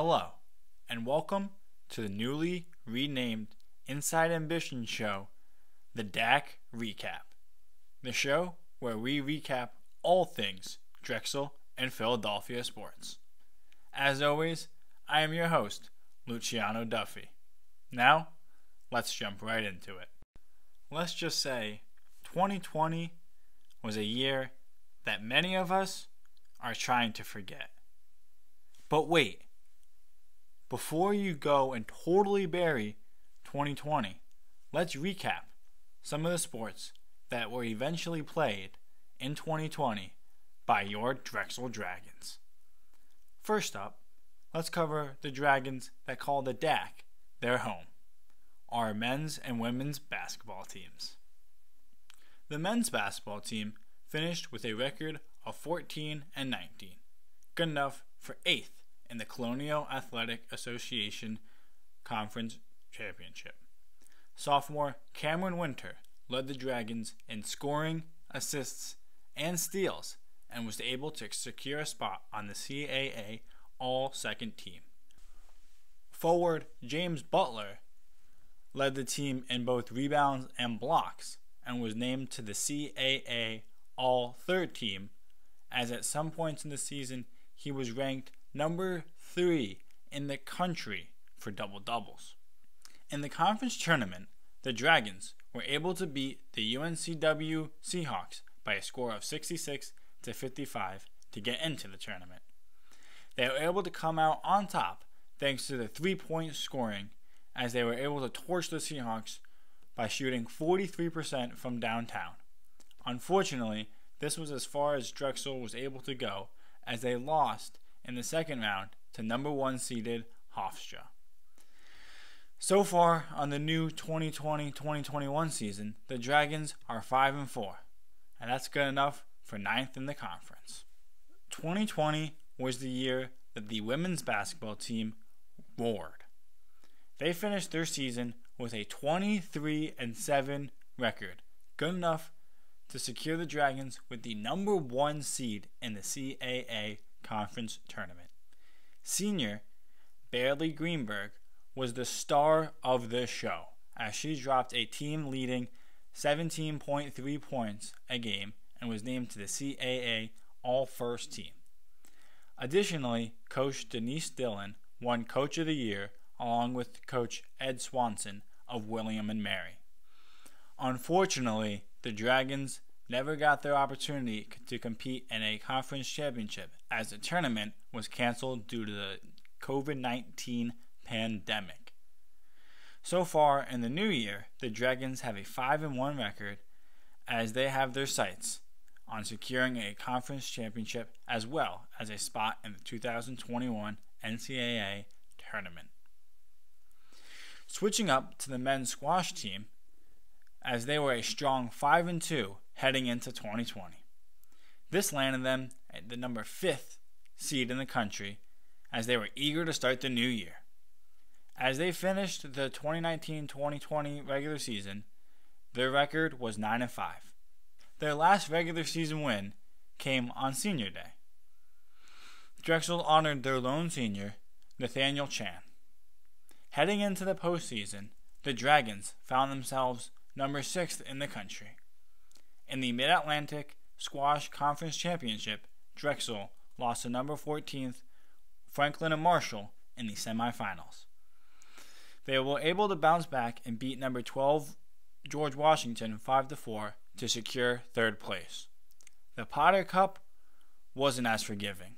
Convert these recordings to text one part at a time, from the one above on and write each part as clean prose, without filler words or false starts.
Hello, and welcome to the newly renamed Inside Ambition show, the DAC Recap. The show where we recap all things Drexel and Philadelphia sports. As always, I am your host, Luciano Duffy. Now, let's jump right into it. Let's just say 2020 was a year that many of us are trying to forget. But wait, before you go and totally bury 2020, let's recap some of the sports that were eventually played in 2020 by your Drexel Dragons. First up, let's cover the Dragons that call the DAC their home, our men's and women's basketball teams. The men's basketball team finished with a record of 14-19, good enough for 8th in the Colonial Athletic Association Conference Championship. Sophomore Cameron Winter led the Dragons in scoring, assists, and steals and was able to secure a spot on the CAA All-Second team. Forward James Butler led the team in both rebounds and blocks and was named to the CAA All-Third team, as at some points in the season he was ranked number 3 in the country for double-doubles. In the conference tournament, the Dragons were able to beat the UNCW Seahawks by a score of 66-55 to get into the tournament. They were able to come out on top thanks to the 3-point scoring, as they were able to torch the Seahawks by shooting 43% from downtown. Unfortunately, this was as far as Drexel was able to go, as they lost in the second round to number 1 seeded Hofstra. So far on the new 2020-2021 season, the Dragons are 5-4, and that's good enough for 9th in the conference. 2020 was the year that the women's basketball team roared. They finished their season with a 23-7 record, good enough to secure the Dragons with the number 1 seed in the CAA Conference Tournament. Senior Bailey Greenberg was the star of the show, as she dropped a team-leading 17.3 points a game and was named to the CAA All-First team. Additionally, Coach Denise Dillon won Coach of the Year along with Coach Ed Swanson of William & Mary. Unfortunately, the Dragons never got their opportunity to compete in a conference championship, as the tournament was canceled due to the COVID-19 pandemic. So far in the new year, the Dragons have a 5-1 record, as they have their sights on securing a conference championship as well as a spot in the 2021 NCAA tournament. Switching up to the men's squash team, as they were a strong 5-2 heading into 2020. This landed them at the number 5th seed in the country, as they were eager to start the new year. As they finished the 2019-2020 regular season, their record was 9-5. Their last regular season win came on Senior Day. Drexel honored their lone senior, Nathaniel Chan. Heading into the postseason, the Dragons found themselves number 6th in the country. In the Mid-Atlantic Squash Conference Championship, Drexel lost to number 14th Franklin and Marshall in the semifinals. They were able to bounce back and beat number 12 George Washington 5-4 to secure 3rd place. The Potter Cup wasn't as forgiving.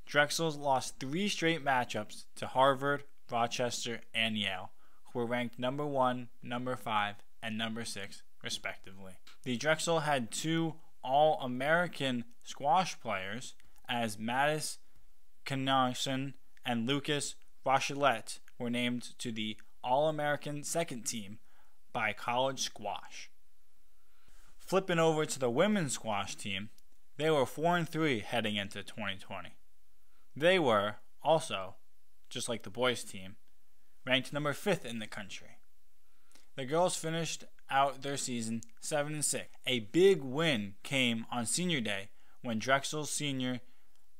Drexel lost 3 straight matchups to Harvard, Rochester, and Yale, who were ranked number 1, number 5, and number 6, respectively. The Drexel had 2 All-American squash players, as Mattis Knarson and Lucas Rochelet were named to the All-American second team by College Squash. Flipping over to the women's squash team, they were 4-3 heading into 2020. They were also, just like the boys team, ranked number 5th in the country. The girls finished out their season 7-6. A big win came on Senior Day when Drexel's senior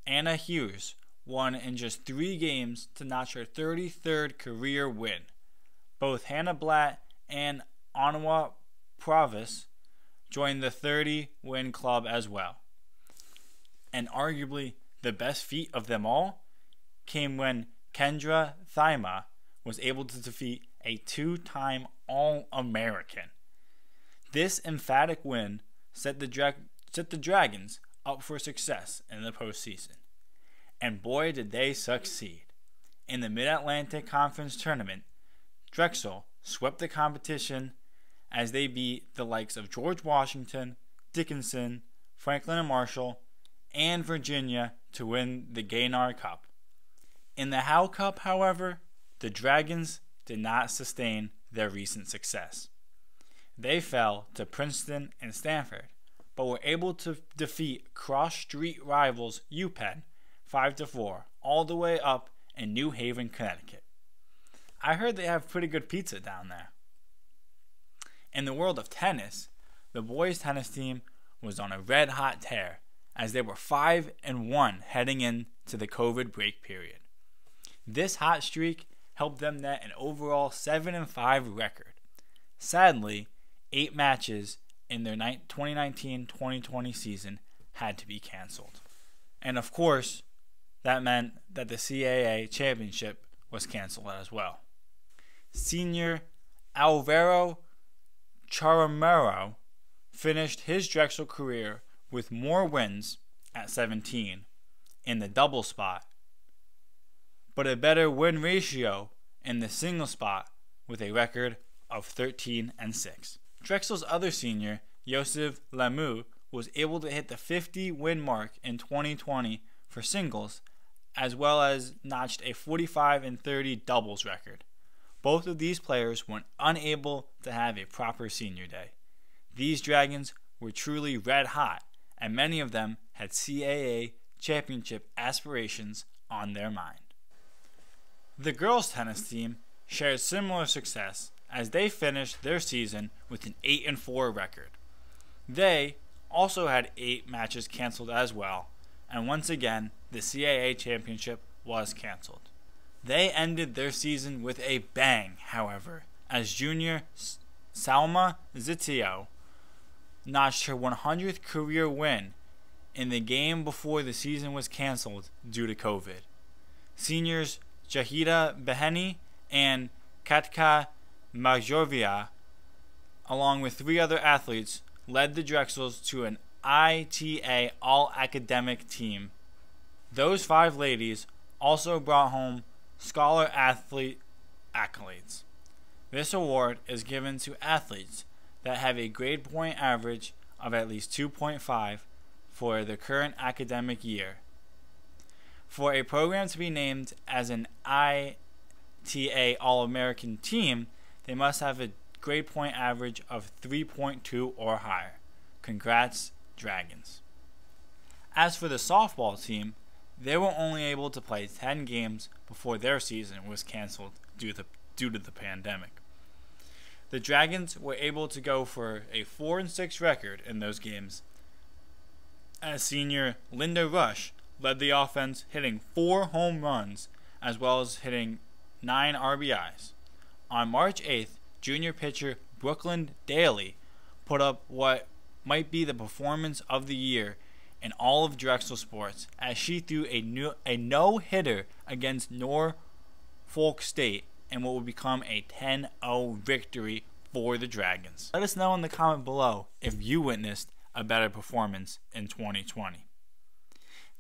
Anna Hughes won in just 3 games to notch her 33rd career win. Both Hannah Blatt and Antoinette Provis joined the 30-win club as well. And arguably the best feat of them all came when Kendra Thyma was able to defeat a 2-time All-American. This emphatic win set the Dragons up for success in the postseason. And boy did they succeed. In the Mid-Atlantic Conference Tournament, Drexel swept the competition as they beat the likes of George Washington, Dickinson, Franklin and Marshall, and Virginia to win the Gaynor Cup. In the Howe Cup, however, the Dragons did not sustain their recent success. They fell to Princeton and Stanford, but were able to defeat cross-street rivals UPenn 5-4 all the way up in New Haven, Connecticut. I heard they have pretty good pizza down there. In the world of tennis, the boys' tennis team was on a red-hot tear as they were 5-1 heading into the COVID break period. This hot streak helped them net an overall 7-5 record. Sadly, 8 matches in their 2019-2020 season had to be canceled. And of course, that meant that the CAA championship was canceled as well. Senior Alvaro Charamero finished his Drexel career with more wins at 17 in the double spot, but a better win ratio in the single spot with a record of 13-6. Drexel's other senior, Joseph Lamu, was able to hit the 50-win mark in 2020 for singles, as well as notched a 45-30 doubles record. Both of these players were unable to have a proper senior day. These Dragons were truly red hot, and many of them had CAA championship aspirations on their mind. The girls' tennis team shared similar success as they finished their season with an 8-4 record. They also had 8 matches canceled as well, and once again, the CAA championship was canceled. They ended their season with a bang, however, as junior Salma Zitio notched her 100th career win in the game before the season was canceled due to COVID. Seniors Jahida Beheni and Katka Majorvia, along with 3 other athletes, led the Drexels to an ITA all-academic team. Those 5 ladies also brought home Scholar Athlete accolades. This award is given to athletes that have a grade point average of at least 2.5 for the current academic year. For a program to be named as an ITA All-American team, they must have a grade point average of 3.2 or higher. Congrats, Dragons. As for the softball team, they were only able to play 10 games before their season was canceled due to the pandemic. The Dragons were able to go for a 4-6 record in those games, as senior Linda Rush led the offense, hitting 4 home runs as well as hitting 9 RBIs. On March 8th, junior pitcher Brooklyn Daly put up what might be the performance of the year in all of Drexel sports, as she threw a no-hitter against Norfolk State in what would become a 10-0 victory for the Dragons. Let us know in the comment below if you witnessed a better performance in 2020.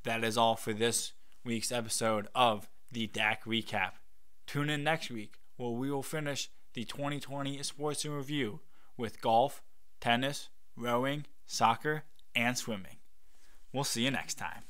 That is all for this week's episode of the DAC Recap. Tune in next week where we will finish the 2020 Sports in Review with golf, tennis, rowing, soccer, and swimming. We'll see you next time.